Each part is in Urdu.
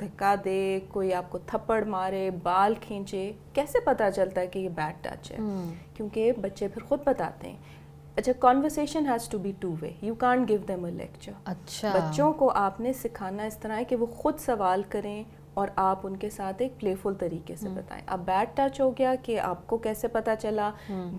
دھکا دے, کوئی آپ کو تھپڑ مارے, بال کھینچے, کیسے پتہ چلتا ہے کہ یہ بیڈ ٹچ ہے؟ کیونکہ بچے پھر خود بتاتے ہیں. اچھا, conversation has to be two way, you can't give them a lecture. اچھا, بچوں کو آپ نے سکھانا اس طرح ہے کہ وہ خود سوال کریں اور آپ ان کے ساتھ ایک پلے فل طریقے سے بتائیں. اب بیڈ ٹچ ہو گیا کہ آپ کو کیسے پتہ چلا,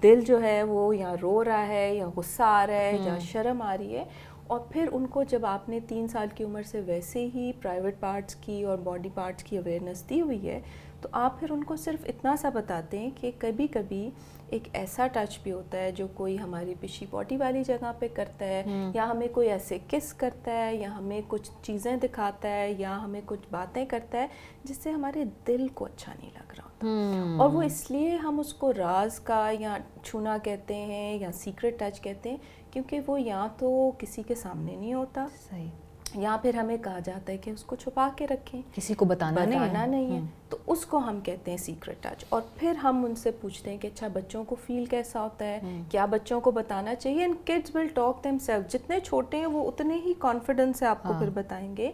دل جو ہے وہ یا رو رہا ہے یا غصہ آ رہا ہے یا شرم آ رہی ہے, اور پھر ان کو جب آپ نے 3 سال کی عمر سے ویسے ہی پرائیویٹ پارٹس کی اور باڈی پارٹس کی اویئرنیس دی ہوئی ہے, تو آپ پھر ان کو صرف اتنا سا بتاتے ہیں کہ کبھی کبھی ایک ایسا ٹچ بھی ہوتا ہے جو کوئی ہماری پچھلی باڈی والی جگہ پہ کرتا ہے, یا ہمیں کوئی ایسے کس کرتا ہے, یا ہمیں کچھ چیزیں دکھاتا ہے, یا ہمیں کچھ باتیں کرتا ہے جس سے ہمارے دل کو اچھا نہیں لگ رہا ہوتا. اور وہ اس لیے ہم اس کو راز کا یا چھونا کہتے ہیں یا سیکرٹ ٹچ کہتے ہیں, کیونکہ وہ یا تو کسی کے سامنے نہیں ہوتا, صحیح, یا پھر ہمیں کہا جاتا ہے کہ اس کو چھپا کے رکھیں, کسی کو بتانا نہیں ہے. تو اس کو ہم کہتے ہیں سیکرٹ ٹچ. اور پھر ہم ان سے پوچھتے ہیں کہ اچھا بچوں کو فیل کیسا ہوتا ہے, کیا بچوں کو بتانا چاہیے. And kids will talk them self, جتنے چھوٹے ہیں وہ اتنے ہی کانفیڈنس سے آپ کو پھر بتائیں گے.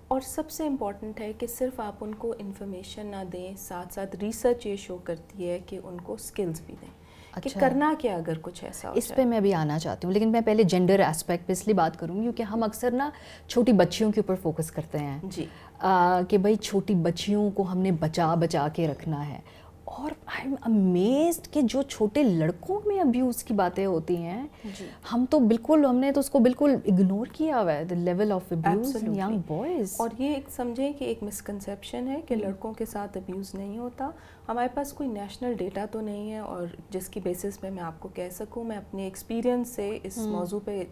اور سب سے امپورٹنٹ ہے کہ صرف آپ ان کو انفارمیشن نہ دیں, ساتھ ساتھ ریسرچ یہ شو کرتی ہے کہ ان کو سکلز بھی دیں کہ کرنا کیا اگر کچھ ایسا ہو جائے. اس پہ میں بھی آنا چاہتی ہوں, لیکن میں پہلے جینڈر ایسپیکٹ پہ اس لیے بات کروں گی کیونکہ ہم اکثر نا چھوٹی بچیوں کے اوپر فوکس کرتے ہیں جی, کہ بھائی چھوٹی بچیوں کو ہم نے بچا کے رکھنا ہے. اور آئی ایم امیزڈ کہ جو چھوٹے لڑکوں میں ابیوز کی باتیں ہوتی ہیں, ہم تو بالکل, ہم نے تو اس کو بالکل اگنور کیا ہوا ہے, the level of abuse in young boys. اور یہ ایک سمجھیں کہ ایک مسکنسیپشن ہے کہ لڑکوں کے ساتھ ابیوز نہیں ہوتا. ہمارے پاس کوئی نیشنل ڈیٹا تو نہیں ہے اور جس کی بیسس پہ میں آپ کو کہہ سکوں. میں اپنے ایکسپیرینس سے اس موضوع پہ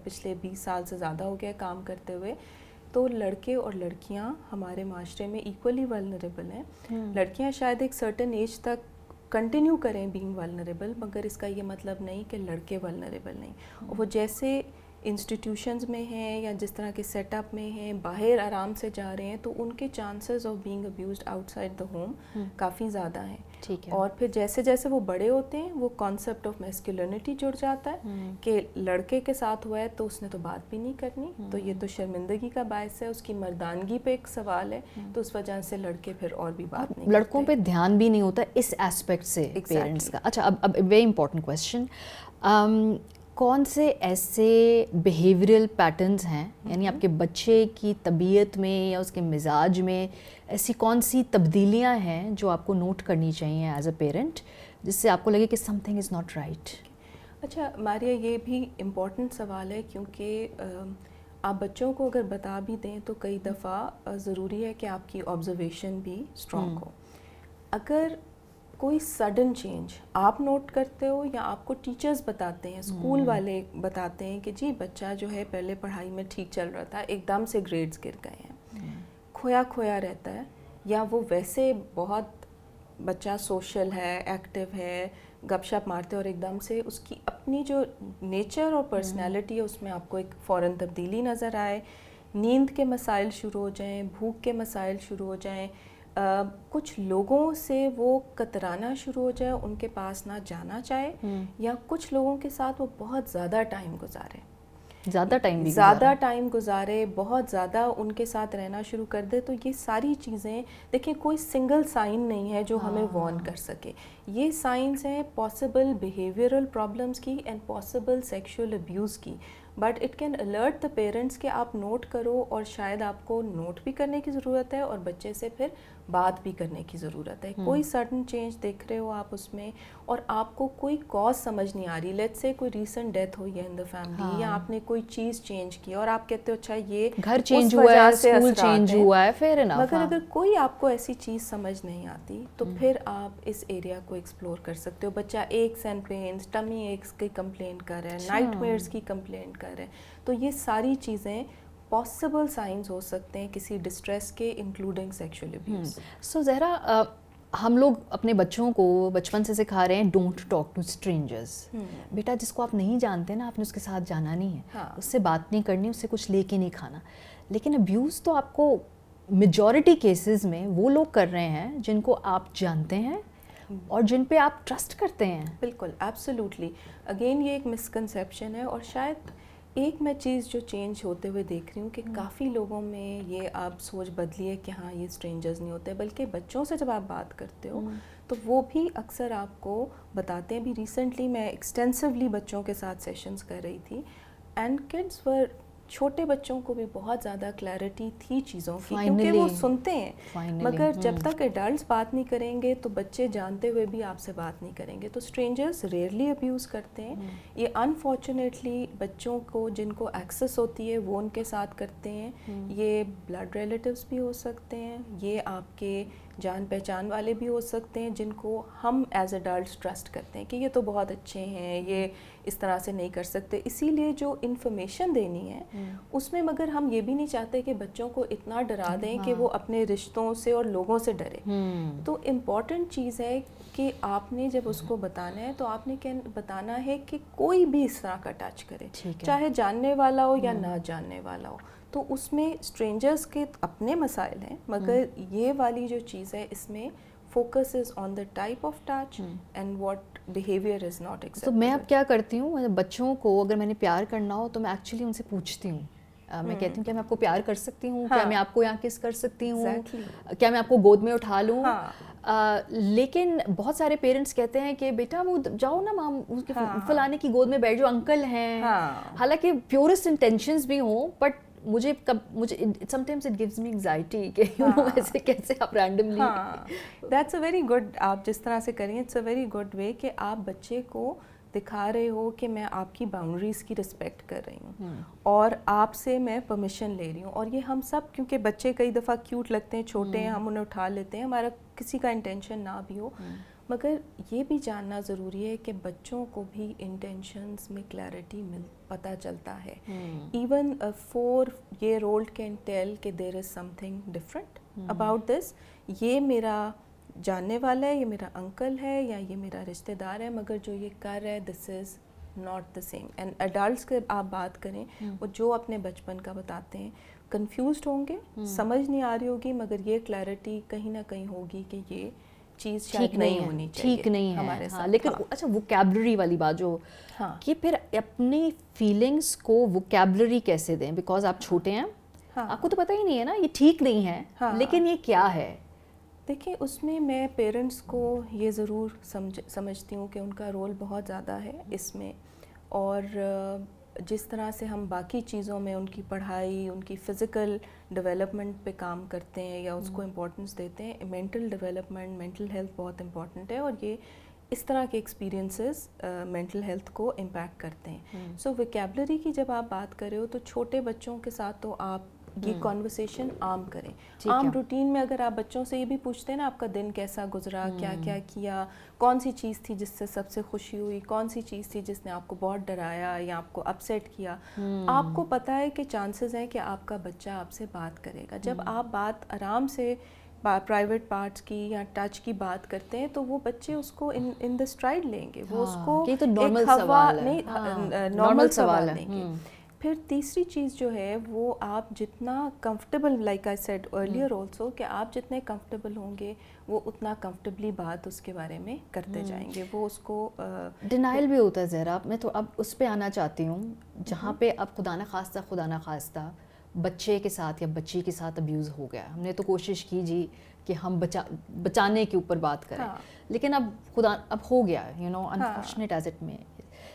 پچھلے 20 سال سے زیادہ ہو گیا کام کرتے ہوئے, تو لڑکے اور لڑکیاں ہمارے معاشرے میں ایکولی ولنریبل ہیں. لڑکیاں شاید ایک سرٹن ایج تک کنٹینیو کریں بینگ ولنریبل, مگر اس کا یہ مطلب نہیں کہ لڑکے ولنریبل نہیں. وہ جیسے انسٹیٹیوشنز میں ہیں یا جس طرح کے سیٹ اپ میں ہیں, باہر آرام سے جا رہے ہیں, تو ان کے chances of being abused outside the home کافی زیادہ ہیں. اور پھر جیسے جیسے وہ بڑے ہوتے ہیں وہ کانسیپٹ آف میسکولینٹی جڑ جاتا ہے کہ لڑکے کے ساتھ ہوا ہے تو اس نے تو بات بھی نہیں کرنی, تو یہ تو شرمندگی کا باعث ہے, اس کی مردانگی پہ ایک سوال ہے, تو اس وجہ سے لڑکے پھر اور بھی بات نہیں, لڑکوں پہ دھیان بھی نہیں ہوتا اس ایسپیکٹ سے پیرنٹس کا. اچھا, اب ویری امپورٹنٹ کویسچن, کون سے ایسے بیہیویئرل پیٹرنز ہیں, یعنی آپ کے بچے کی طبیعت میں یا اس کے مزاج میں ایسی کون سی تبدیلیاں ہیں جو آپ کو نوٹ کرنی چاہیے ایز اے پیرنٹ, جس سے آپ کو لگے کہ some thing is not right? اچھا ماریا, یہ بھی امپورٹنٹ سوال ہے, کیونکہ آپ بچوں کو اگر بتا بھی دیں تو کئی دفعہ ضروری ہے کہ آپ کی آبزرویشن بھی اسٹرانگ ہو. اگر کوئی سڈن چینج آپ نوٹ کرتے ہو یا آپ کو ٹیچرز بتاتے ہیں, اسکول والے بتاتے ہیں کہ جی بچہ جو ہے پہلے پڑھائی میں ٹھیک چل رہا تھا, ایک دم سے گریڈز گر گئے ہیں, کھویا رہتا ہے, یا وہ ویسے بہت بچہ سوشل ہے, ایکٹیو ہے, گپ شپ مارتے, اور ایک دم سے اس کی اپنی جو نیچر اور پرسنالٹی ہے اس میں آپ کو ایک فوراً تبدیلی نظر آئے, نیند کے مسائل شروع ہو جائیں, بھوک کے مسائل شروع ہو جائیں, کچھ لوگوں سے وہ کترانا شروع ہو جائے, ان کے پاس نہ جانا چاہے, یا کچھ لوگوں کے ساتھ وہ بہت زیادہ ٹائم گزارے, بہت زیادہ ان کے ساتھ رہنا شروع کر دے, تو یہ ساری چیزیں دیکھیں کوئی سنگل سائن نہیں ہے جو ہمیں وارن کر سکے. یہ سائنس ہیں پاسبل بیہیویئرل پرابلمس کی اینڈ پاسبل سیکشول ابیوز کی, but it can alert the parents کہ آپ نوٹ کرو, اور شاید آپ کو نوٹ بھی کرنے کی ضرورت ہے اور بچے سے پھر بات بھی کرنے کی ضرورت ہے. کوئی سڈن چینج دیکھ رہے ہو آپ اس میں, اور آپ کو کوئی کاز سمجھ نہیں آ رہی, لیٹس سے کوئی ریسنٹ ڈیتھ ہوئی ہے ان دا فیملی, یا آپ نے کوئی چیز چینج کی اور آپ کہتے ہو اچھا یہ گھر چینج ہوا ہے, اسکول چینج ہوا ہے, فیر انف, مگر اگر کوئی آپ کو ایسی چیز سمجھ نہیں آتی تو پھر آپ اس ایریا کو ایکسپلور کر سکتے ہو. بچہ x and pains, tummy x کی کمپلینٹ کر رہا ہے, نائٹ میئرس کی کمپلینٹ کر رہا ہے, تو یہ ساری چیزیں پاسبل سائنز ہو سکتے ہیں کسی ڈسٹریس کے, انکلوڈنگ سیکشول ابیوز. سو زہرا, ہم لوگ اپنے بچوں کو بچپن سے سکھا رہے ہیں ڈونٹ ٹاک ٹو اسٹرینجرز. بیٹا جس کو آپ نہیں جانتے نا, آپ نے اس کے ساتھ جانا نہیں ہے, اس سے بات نہیں کرنی, اس سے کچھ لے کے نہیں کھانا. لیکن ابیوز تو آپ کو میجورٹی کیسز میں وہ لوگ کر رہے ہیں جن کو آپ جانتے ہیں اور جن پہ آپ ٹرسٹ کرتے ہیں. بالکل, ایبسلیوٹلی. اگین یہ ایک مسکنسیپشن ہے, اور شاید ایک میں چیز جو چینج ہوتے ہوئے دیکھ رہی ہوں کہ کافی لوگوں میں یہ اب سوچ بدلی ہے کہ ہاں یہ اسٹرینجرز نہیں ہوتے، بلکہ بچوں سے جب آپ بات کرتے ہو تو وہ بھی اکثر آپ کو بتاتے ہیں. بھی ریسنٹلی میں ایکسٹینسولی بچوں کے ساتھ سیشنز کر رہی تھی اینڈ کڈس ور، چھوٹے بچوں کو بھی بہت زیادہ کلیئرٹی تھی چیزوں کی کیونکہ وہ سنتے ہیں، مگر جب تک ایڈلٹس بات نہیں کریں گے تو بچے جانتے ہوئے بھی آپ سے بات نہیں کریں گے. تو اسٹرینجرز ریئرلی ابیوز کرتے ہیں. یہ انفارچونیٹلی بچوں کو جن کو ایکسیس ہوتی ہے وہ ان کے ساتھ کرتے ہیں. یہ بلڈ ریلیٹیوز بھی ہو سکتے ہیں، یہ آپ کے جان پہچان والے بھی ہو سکتے ہیں جن کو ہم ایز ایڈلٹس ٹرسٹ کرتے ہیں کہ یہ تو بہت اچھے ہیں، یہ اس طرح سے نہیں کر سکتے. اسی لیے جو انفارمیشن دینی ہے اس میں مگر ہم یہ بھی نہیں چاہتے کہ بچوں کو اتنا ڈرا دیں کہ وہ اپنے رشتوں سے اور لوگوں سے ڈرے. تو امپورٹنٹ چیز ہے کہ آپ نے جب اس کو بتانا ہے تو آپ نے بتانا ہے کہ کوئی بھی اس طرح کا ٹچ کرے، چاہے جاننے والا ہو یا نہ جاننے والا ہو. تو اس میں اسٹرینجرز کے اپنے مسائل ہیں، مگر یہ والی جو چیز ہے اس میں focus is on the type of touch and what behaviour is not acceptable. تو میں اب کیا کرتی ہوں، بچوں کو اگر میں نے پیار کرنا ہو تو میں ایکچولی ان سے پوچھتی ہوں. میں کہتی ہوں کیا میں آپ کو پیار کر سکتی ہوں، کیا میں آپ کو یہاں کس کر سکتی ہوں، کیا میں آپ کو گود میں اٹھا لوں. لیکن بہت سارے پیرنٹس کہتے ہیں کہ بیٹا وہ جاؤ نا مام فلانے کی گود میں بیٹھ جاؤ، انکل ہیں. حالانکہ پیورسٹ انٹینشنز بھی ہوں، بٹ مجھے some times it gives me anxiety کہ ایسے کیسے آپ randomly. That's a very good, آپ جس طرح سے کریں it's a very good way کہ آپ بچے کو دکھا رہے ہو کہ میں آپ کی باؤنڈریز کی رسپیکٹ کر رہی ہوں اور آپ سے میں پرمیشن لے رہی ہوں. اور یہ ہم سب، کیونکہ بچے کئی دفعہ کیوٹ لگتے ہیں، چھوٹے ہیں، ہم انہیں اٹھا لیتے ہیں، ہمارا کسی کا انٹینشن نہ بھی ہو، مگر یہ بھی جاننا ضروری ہے کہ بچوں کو بھی انٹینشنز میں کلیئرٹی پتہ چلتا ہے. ایون 4-year-old کین ٹیل کہ there is something different about this. یہ میرا جاننے والا ہے، یہ میرا انکل ہے یا یہ میرا رشتہ دار ہے، مگر جو یہ کر رہا ہے this is not the same. And adults کے آپ بات کریں، وہ جو اپنے بچپن کا بتاتے ہیں، کنفیوزڈ ہوں گے، سمجھ نہیں آ رہی ہوگی، مگر یہ کلیئرٹی کہیں نہ کہیں ہوگی کہ یہ چیز شاید نہیں ہونی چاہیے، ٹھیک نہیں ہمارے ساتھ. لیکن اچھا ووکیبلری والی بات جو کہ پھر اپنی فیلنگس کو ووکیبلری کیسے دیں، بیکاز آپ چھوٹے ہیں، آپ کو تو پتہ ہی نہیں ہے نا یہ ٹھیک نہیں ہے، لیکن یہ کیا ہے. دیکھیں اس میں میں پیرنٹس کو یہ ضرور سمجھتی ہوں کہ ان کا رول بہت زیادہ ہے اس میں. اور جس طرح سے ہم باقی چیزوں میں ان کی پڑھائی، ان کی فزیکل ڈیولپمنٹ پہ کام کرتے ہیں یا اس کو امپورٹنس دیتے ہیں، مینٹل ڈیولپمنٹ، مینٹل ہیلتھ بہت امپورٹنٹ ہے، اور یہ اس طرح کے ایکسپیرینسز مینٹل ہیلتھ کو امپیکٹ کرتے ہیں. سو ویکیبلری کی جب آپ بات کر رہے ہو تو چھوٹے بچوں کے ساتھ تو آپ یہ کانورسیشن عام کریں. عام روٹین میں اگر آپ بچوں سے یہ بھی پوچھتے ہیں نا آپ کا دن کیسا گزرا، کیا کیا کیا، کون سی چیز تھی جس سے سب سے خوشی ہوئی، کون سی چیز تھی جس نے آپ کو بہت ڈرایا یا آپ کو اپسیٹ کیا، آپ کو پتہ ہے کہ چانسز ہیں کہ آپ کا بچہ آپ سے بات کرے گا. جب آپ بات آرام سے پرائیویٹ پارٹس کی یا ٹچ کی بات کرتے ہیں تو وہ بچے اس کو ان دا اسٹرائڈ لیں گے، وہ اس کو ایک ہوا نہیں، نارمل سوال لیں گے. پھر تیسری چیز جو ہے وہ آپ جتنا comfortable, like I said earlier also, کہ آپ جتنے کمفرٹیبل ہوں گے وہ اتنا کمفرٹیبلی بات اس کے بارے میں کرتے جائیں گے. وہ اس کو ڈینائل بھی ہوتا ہے زہرا. میں تو اب اس پہ آنا چاہتی ہوں جہاں پہ اب خدا نہ خواستہ بچے کے ساتھ یا بچی کے ساتھ ابیوز ہو گیا. ہم نے تو کوشش کی جی کہ ہم بچانے کے اوپر بات کریں، لیکن اب ہو گیا، انفارچونیٹ ایز اٹ میں.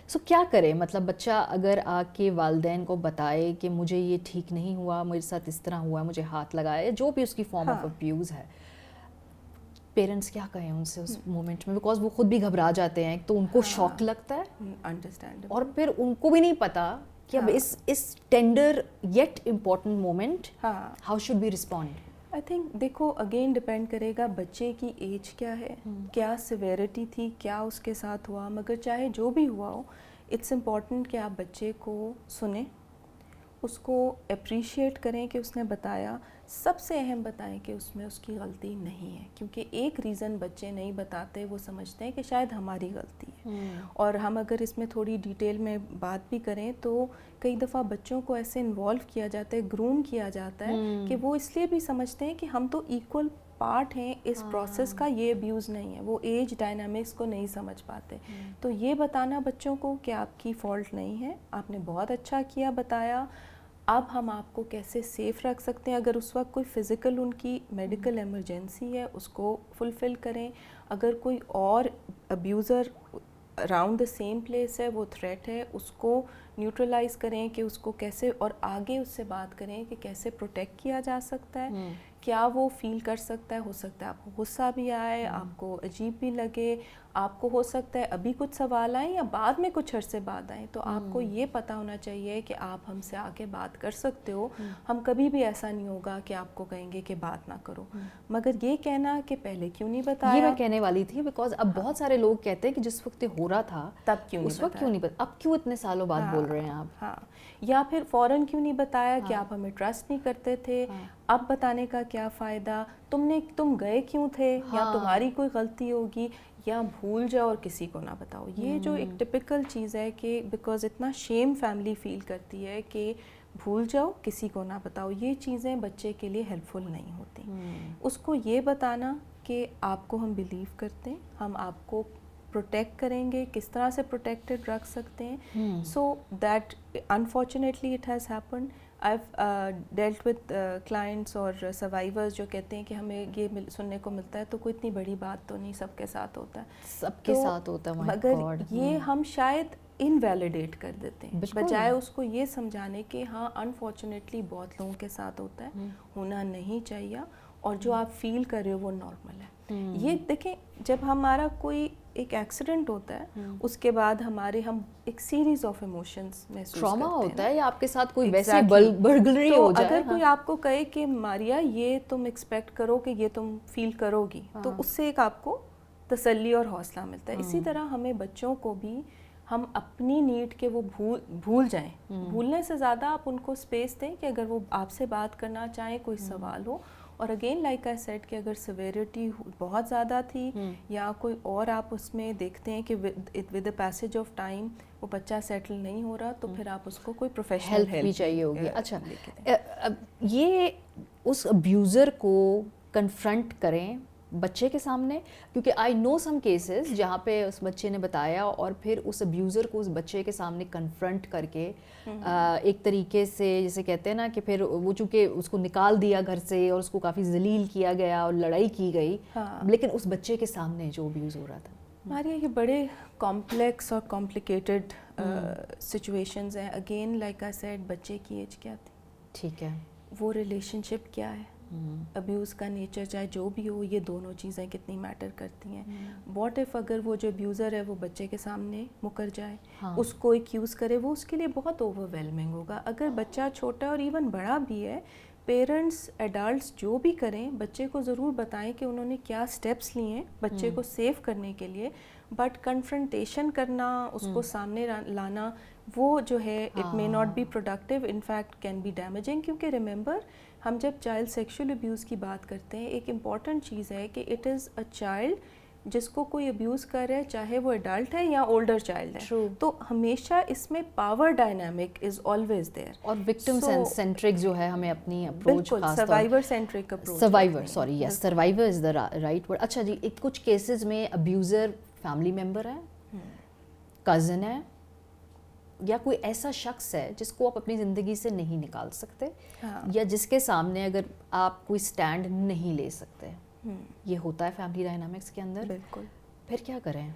سو کیا کرے، مطلب بچہ اگر آ کے والدین کو بتائے کہ مجھے یہ ٹھیک نہیں ہوا، میرے ساتھ اس طرح ہوا، مجھے ہاتھ لگایا، جو بھی اس کی فارم آف ابیوز ہے، پیرنٹس کیا کہیں ان سے اس مومنٹ میں، بیکاز وہ خود بھی گھبرا جاتے ہیں. تو ان کو شوق لگتا ہے، انڈرسٹینڈ، اور پھر ان کو بھی نہیں پتا کہ اب اس tender yet important moment how should be respond. I think دیکھو اگین ڈپینڈ کرے گا بچے کی ایج کیا ہے، کیا سیویرٹی تھی، کیا اس کے ساتھ ہوا، مگر چاہے جو بھی ہوا ہو اٹس امپورٹنٹ کہ آپ بچے کو سنیں، اس کو اپریشیٹ کریں کہ اس نے بتایا. سب سے اہم بتائیں کہ اس میں اس کی غلطی نہیں ہے، کیونکہ ایک ریزن بچے نہیں بتاتے، وہ سمجھتے ہیں کہ شاید ہماری غلطی ہے. اور ہم اگر اس میں تھوڑی ڈیٹیل میں بات بھی کریں تو کئی دفعہ بچوں کو ایسے انوالو کیا جاتا ہے، گروم کیا جاتا ہے کہ وہ اس لیے بھی سمجھتے ہیں کہ ہم تو ایکول پارٹ ہیں اس پروسیس کا, یہ ابیوز نہیں ہے. وہ ایج ڈائنامکس کو نہیں سمجھ پاتے. تو یہ بتانا بچوں کو کہ آپ کی فالٹ نہیں ہے, آپ نے بہت اچھا کیا بتایا, اب ہم آپ کو کیسے سیف رکھ سکتے ہیں. اگر اس وقت کوئی فزیکل ان کی میڈیکل ایمرجنسی ہے اس کو فلفل کریں. اگر کوئی اور abuser around the same place ہے, وہ تھریٹ ہے, اس کو نیوٹرلائز کریں کہ اس کو کیسے, اور آگے اس سے بات کریں کہ کیسے پروٹیکٹ کیا جا سکتا ہے, کیا وہ فیل کر سکتا ہے. ہو سکتا ہے آپ کو غصہ بھی آئے, آپ کو عجیب بھی لگے, آپ کو ہو سکتا ہے ابھی کچھ سوال آئیں یا بعد میں کچھ عرصے بعد آئیں, تو آپ کو یہ پتہ ہونا چاہیے کہ آپ ہم سے آ کے بات کر سکتے ہو. ہم کبھی بھی ایسا نہیں ہوگا کہ آپ کو کہیں گے کہ بات نہ کرو. مگر یہ کہنا کہ پہلے کیوں نہیں بتایا, یہ میں کہنے والی تھی, بیکاز اب بہت سارے لوگ کہتے ہیں کہ جس وقت ہو رہا تھا تب کیوں اس وقت کیوں نہیں بتایا, اب کیوں اتنے سالوں بعد بول رہے ہیں آپ. ہاں, یا پھر فوراً کیوں نہیں بتایا کہ آپ ہمیں ٹرسٹ نہیں کرتے تھے, اب بتانے کا کیا فائدہ, تم گئے کیوں تھے, یا تمہاری کوئی غلطی ہوگی, یا بھول جاؤ اور کسی کو نہ بتاؤ. یہ جو ایک ٹپیکل چیز ہے کہ بیکاز اتنا شیم فیملی فیل کرتی ہے کہ بھول جاؤ کسی کو نہ بتاؤ, یہ چیزیں بچے کے لیے ہیلپ فل نہیں ہوتی. اس کو یہ بتانا کہ آپ کو ہم بلیو کرتے ہیں, ہم آپ کو پروٹیکٹ کریں گے, کس طرح سے پروٹیکٹڈ رکھ سکتے ہیں. So that unfortunately it has happened. I've dealt with clients اور survivors جو کہتے ہیں کہ ہمیں یہ سننے کو ملتا ہے تو کوئی اتنی بڑی بات تو نہیں, سب کے ساتھ ہوتا ہے, سب کے ساتھ ہوتا ہے, مگر یہ ہم شاید انویلیڈیٹ کر دیتے ہیں بجائے اس کو یہ سمجھانے کہ ہاں انفارچونیٹلی بہت لوگوں کے ساتھ ہوتا ہے, ہونا نہیں چاہیے, اور جو آپ فیل کر رہے ہو وہ نارمل ہے. یہ دیکھیں, جب ہمارا کوئی ایک ایکسیڈنٹ ہوتا ہے اس کے بعد ہم ایک سیریز آف ایموشنز محسوس کرتے ہیں. ٹراما ہوتا ہے, یا آپ کے ساتھ کوئی ویسے برگلری ہو جائے, اگر کوئی آپ کو کہے کہ ماریا یہ تم ایکسپیکٹ کرو کہ یہ تم فیل کرو گی, تو اس سے ایک آپ کو تسلی اور حوصلہ ملتا ہے. اسی طرح ہمیں بچوں کو بھی ہم اپنی نیڈ کے وہ بھول جائیں, بھولنے سے زیادہ آپ ان کو اسپیس دیں کہ اگر وہ آپ سے بات کرنا چاہیں, کوئی سوال ہو. اور اگین لائک آئی سیڈ کہ اگر سیویریٹی بہت زیادہ تھی یا کوئی اور آپ اس میں دیکھتے ہیں کہ with the passage of time وہ بچہ سیٹل نہیں ہو رہا, تو پھر آپ اس کو کوئی پروفیشنل ہیلپ بھی چاہیے ہوگی. اچھا, یہ اس ابیوزر کو کنفرنٹ کریں بچے کے سامنے, کیونکہ آئی نو سم کیسز جہاں پہ اس بچے نے بتایا اور پھر اس ابیوزر کو اس بچے کے سامنے کنفرنٹ کر کے ایک طریقے سے جیسے کہتے ہیں نا کہ پھر وہ چونکہ اس کو نکال دیا گھر سے اور اس کو کافی ذلیل کیا گیا اور لڑائی کی گئی, لیکن اس بچے کے سامنے جو ابیوز ہو رہا تھا. ہمارے یہ بڑے کمپلیکس اور کمپلیکیٹڈ سچویشنز ہیں. اگین لائک آئی سیڈ, بچے کی ایج کیا تھی, ٹھیک ہے, وہ ریلیشن شپ کیا ہے, ابیوز کا نیچر چاہے جو بھی ہو, یہ دونوں چیزیں کتنی میٹر کرتی ہیں. واٹ ایف اگر وہ جو ابیوزر ہے وہ بچے کے سامنے مکر جائے, اس کو ایکیوز کرے, وہ اس کے لیے بہت اوور ویلمنگ ہوگا. اگر بچہ چھوٹا اور ایون بڑا بھی ہے, پیرنٹس ایڈلٹس جو بھی کریں, بچے کو ضرور بتائیں کہ انہوں نے کیا اسٹیپس لیے ہیں بچے کو سیف کرنے کے لیے. بٹ کنفرنٹیشن کرنا, اس کو سامنے لانا, وہ جو ہے it may not be productive, in fact can be damaging. کیونکہ ریممبر, ہم جب چائلڈ سیکشول ابیوز کی بات کرتے ہیں, ایک امپورٹنٹ چیز ہے کہ اٹ از اے چائلڈ جس کو کوئی ابیوز کر رہا ہے, چاہے وہ ایڈلٹ ہے یا اولڈر چائلڈ ہے. تو ہمیشہ اس میں power dynamic is always there. اور وکٹم سینٹرک جو ہے ہمیں اپنی اپروچ, بالکل survivor centric approach, survivor, sorry, yes, survivor is the right word. اچھا جی, کچھ کیسز میں ابیوزر فیملی ممبر ہے, کزن ہے, یا کوئی ایسا شخص ہے جس کو آپ اپنی زندگی سے نہیں نکال سکتے, یا جس کے سامنے اگر آپ کوئی سٹینڈ نہیں لے سکتے. یہ ہوتا ہے فیملی ڈائنامکس کے اندر. بالکل. پھر کیا کریں؟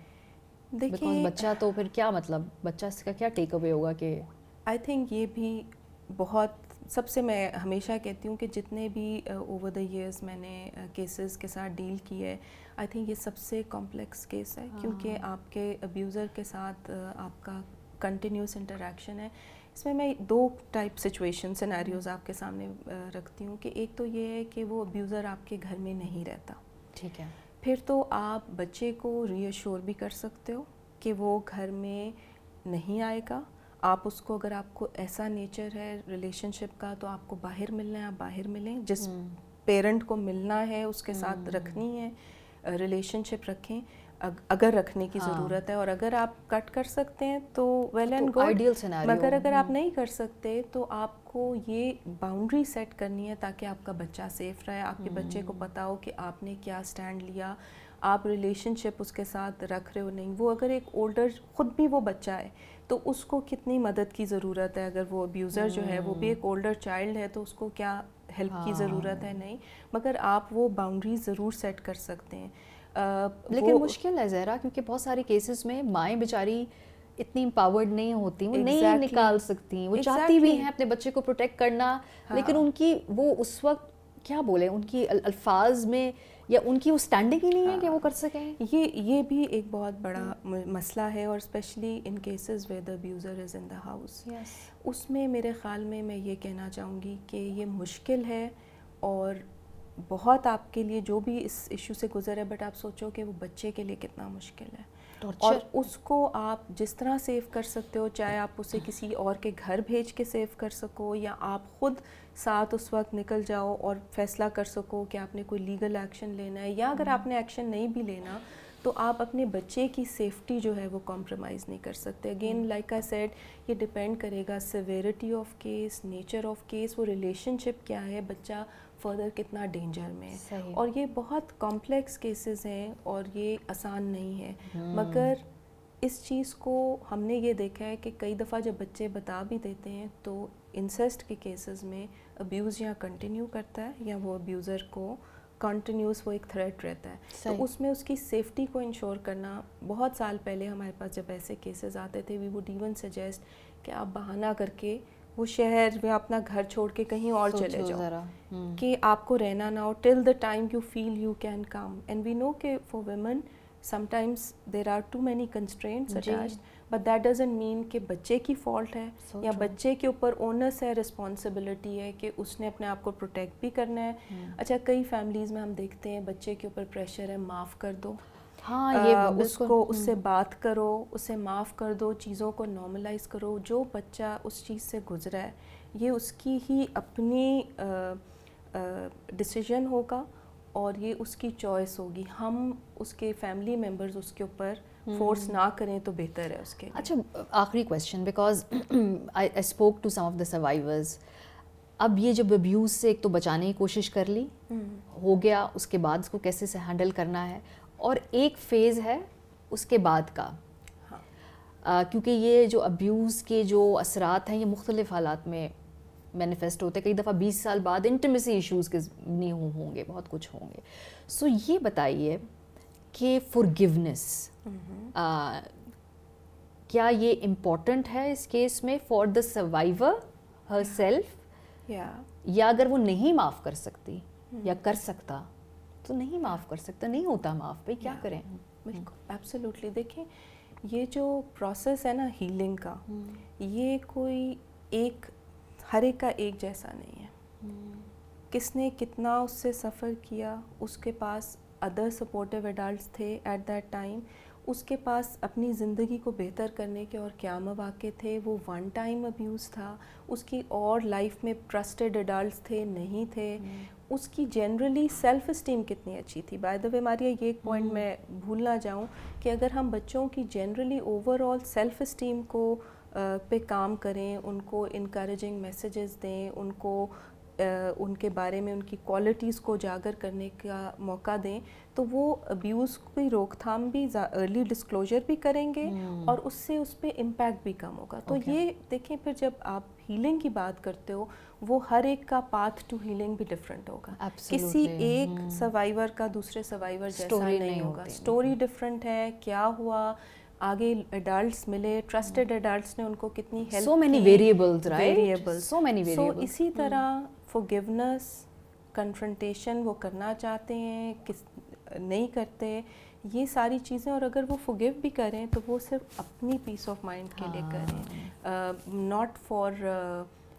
دیکھیں, بچہ تو پھر کیا مطلب, بچہ اس کا کیا ٹیک اوے ہوگا کہ آئی تھنک یہ بھی بہت, سب سے میں ہمیشہ کہتی ہوں کہ جتنے بھی اوور دا ایئرز میں نے کیسز کے ساتھ ڈیل کی ہے, آئی تھنک یہ سب سے کمپلیکس کیس ہے. کیونکہ آپ کے ابیوزر کے ساتھ آپ کا کنٹینیوس انٹریکشن ہے. اس میں دو ٹائپ سچویشن سینیریوز آپ کے سامنے رکھتی ہوں. کہ ایک تو یہ ہے کہ وہ ابیوزر آپ کے گھر میں نہیں رہتا, ٹھیک ہے, پھر تو آپ بچے کو ری ایشور بھی کر سکتے ہو کہ وہ گھر میں نہیں آئے گا. آپ اس کو, اگر آپ کو ایسا نیچر ہے ریلیشن شپ کا, تو آپ کو باہر ملنا ہے, آپ باہر ملیں. جس پیرنٹ کو ملنا ہے اس کے ساتھ رکھنی ہے ریلیشن شپ رکھیں. اگر رکھنے کی ضرورت ہے, اور اگر آپ کٹ کر سکتے ہیں تو well and good, ideal scenario. مگر اگر آپ نہیں کر سکتے تو آپ کو یہ باؤنڈری سیٹ کرنی ہے تاکہ آپ کا بچہ سیف رہے, آپ کے بچے کو پتا ہو کہ آپ نے کیا سٹینڈ لیا, آپ ریلیشن شپ اس کے ساتھ رکھ رہے ہو نہیں. وہ اگر ایک اولڈر, خود بھی وہ بچہ ہے تو اس کو کتنی مدد کی ضرورت ہے, اگر وہ ابیوزر جو ہے وہ بھی ایک اولڈر چائلڈ ہے تو اس کو کیا ہیلپ کی ضرورت ہے, نہیں. مگر آپ وہ باؤنڈری ضرور سیٹ کر سکتے ہیں. لیکن مشکل ہے زہرا, کیونکہ بہت سارے کیسز میں مائیں بیچاری اتنی امپاورڈ نہیں ہوتی, وہ نہیں نکال سکتی, وہ چاہتی بھی ہیں اپنے بچے کو پروٹیکٹ کرنا, لیکن ان کی وہ اس وقت کیا بولیں, ان کی الفاظ میں یا ان کی وہ اسٹینڈنگ ہی نہیں ہے کہ وہ کر سکیں. یہ بھی ایک بہت بڑا مسئلہ ہے, اور especially in cases where the abuser is in the house. اس میں میرے خیال میں یہ کہنا چاہوں گی کہ یہ مشکل ہے اور بہت آپ کے لیے جو بھی اس ایشو سے گزر ہے, بٹ آپ سوچو کہ وہ بچے کے لیے کتنا مشکل ہے, اور اس کو آپ جس طرح سیو کر سکتے ہو, چاہے آپ اسے کسی اور کے گھر بھیج کے سیو کر سکو, یا آپ خود ساتھ اس وقت نکل جاؤ اور فیصلہ کر سکو کہ آپ نے کوئی لیگل ایکشن لینا ہے, یا اگر آپ نے ایکشن نہیں بھی لینا تو آپ اپنے بچے کی سیفٹی جو ہے وہ کمپرومائز نہیں کر سکتے. اگین لائک آئی سیڈ, یہ ڈپینڈ کرے گا severity of case, nature of case, وہ ریلیشن شپ کیا ہے, بچہ فردر کتنا ڈینجر میں ہے. اور یہ بہت کمپلیکس کیسز ہیں اور یہ آسان نہیں ہے, مگر اس چیز کو ہم نے یہ دیکھا ہے کہ کئی دفعہ جب بچے بتا بھی دیتے ہیں تو انسیسٹ کے کیسز میں ابیوز یا کنٹینیو کرتا ہے, یا وہ ابیوزر کو کنٹینیوس وہ ایک تھریٹ رہتا ہے. تو اس میں اس کی سیفٹی کو انشور کرنا, بہت سال پہلے ہمارے پاس جب ایسے کیسز آتے تھے, وی وڈ ایون سجیسٹ کہ آپ بہانہ کر کے وہ شہر میں اپنا گھر چھوڑ کے کہیں اور چلے جاؤ, کہ آپ کو رہنا نہ ہو till the time you feel you can come. And we know کہ for women sometimes there are too many constraints attached, but that doesn't mean کہ بچے کی فالٹ ہے یا بچے کے اوپر اونس ہے, رسپانسبلٹی ہے کہ اس نے اپنے آپ کو پروٹیکٹ بھی کرنا ہے. اچھا, کئی فیملیز میں ہم دیکھتے ہیں بچے کے اوپر پریشر ہے, معاف کر دو, اس کو اس سے بات کرو, اسے معاف کر دو, چیزوں کو نارملائز کرو. جو بچہ اس چیز سے گزرا ہے یہ اس کی ہی اپنی ڈیسیژن ہوگا اور یہ اس کی چوائس ہوگی. ہم اس کے فیملی ممبرز اس کے اوپر فورس نہ کریں تو بہتر ہے اس کے. اچھا, آخری question, because I spoke to some of the survivors. اب یہ جب ابیوز سے ایک تو بچانے کی کوشش کر لی, ہو گیا, اس کے بعد اس کو کیسے سے ہینڈل کرنا ہے, اور ایک فیز ہے اس کے بعد کا, کیونکہ یہ جو ابیوز کے جو اثرات ہیں یہ مختلف حالات میں مینیفیسٹ ہوتے ہیں. کئی دفعہ 20 سال بعد انٹیمیسی ایشوز کے نہیں ہوں گے, بہت کچھ ہوں گے. سو یہ بتائیے کہ فورگیونیس کیا یہ امپورٹنٹ ہے اس کیس میں for the survivor her self, یا اگر وہ نہیں معاف کر سکتی یا کر سکتا تو نہیں معاف کر سکتا, نہیں ہوتا معاف, بھائی کیا کریں. بالکل, ایبسلیوٹلی. دیکھیں, یہ جو پروسیس ہے نا ہیلنگ کا, یہ کوئی ایک ہر ایک کا ایک جیسا نہیں ہے. کس نے کتنا اس سے سفر کیا, اس کے پاس ادر سپورٹیو ایڈلٹس تھے ایٹ دیٹ ٹائم, اس کے پاس اپنی زندگی کو بہتر کرنے کے اور کیا مواقع تھے, وہ ون ٹائم ابیوز تھا, اس کی اور لائف میں ٹرسٹڈ ایڈلٹس تھے نہیں تھے, اس کی جنرلی سیلف اسٹیم کتنی اچھی تھی. بائی دا وے ماریا, یہ ایک پوائنٹ میں بھول نہ جاؤں کہ اگر ہم بچوں کی generally overall self esteem کو پہ کام کریں, ان کو انکریجنگ میسیجز دیں, ان کو ان کے بارے میں ان کی کوالٹیز کو اجاگر کرنے کا موقع دیں, تو وہ ابیوز کی روک تھام بھی ارلی ڈسکلوجر بھی کریں گے, اور اس سے اس پہ امپیکٹ بھی کم ہوگا. تو یہ دیکھیں, پھر جب آپ ہیلنگ کی بات کرتے ہو, وہ ہر ایک کا پاتھ ٹو ہیلنگ بھی ڈفرینٹ ہوگا. کسی ایک سروائیور کا دوسرے سروائیور جیسا نہیں ہوگا. اسٹوری ڈفرینٹ ہے, کیا ہوا, آگے ایڈلٹس ملے, ٹرسٹڈ ایڈلٹس نے ان کو کتنی ہیلپ کی, so many variables, right, so many variables. So اسی طرح فورگیونیس, کنفرنٹیشن وہ کرنا چاہتے ہیں, نہیں کرتے, یہ ساری چیزیں. اور اگر وہ فورگیو بھی کریں تو وہ صرف اپنی پیس آف مائنڈ کے لیے کریں, ناٹ فار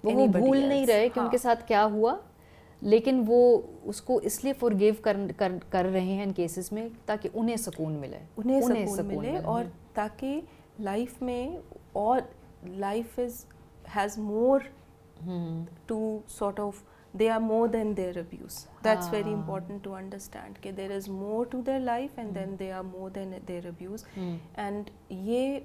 وہ بھول نہیں رہے کہ ان کے ساتھ کیا ہوا, لیکن وہ اس کو اس لیے فورگیو کر رہے ہیں ان کیسز میں تاکہ انہیں سکون ملے, انہیں سکون ملے, اور تاکہ لائف میں, اور life has more to sort of they are more than their abuse. That's very important to understand کہ there is more to their life and then they are more than their abuse. And یہ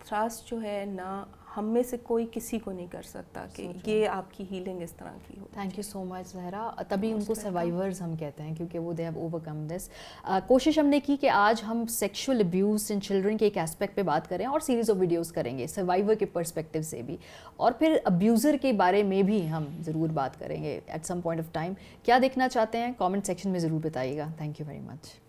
trust جو ہے نا ہم میں سے کوئی کسی کو نہیں کر سکتا کہ یہ آپ کی ہیلنگ اس طرح کی ہو. تھینک یو سو مچ زہرا. تبھی ان کو سروائیورز ہم کہتے ہیں کیونکہ وہ دے ہیو اوور کم دس. کوشش ہم نے کی کہ آج ہم سیکشول ابیوز ان چلڈرن کے ایک اسپیکٹ پہ بات کریں اور سیریز آف ویڈیوز کریں گے سروائیور کے پرسپیکٹیو سے بھی, اور پھر ابیوزر کے بارے میں بھی ہم ضرور بات کریں گے at some point of time. کیا دیکھنا چاہتے ہیں کامنٹ سیکشن میں ضرور بتائیے گا. Thank you very much.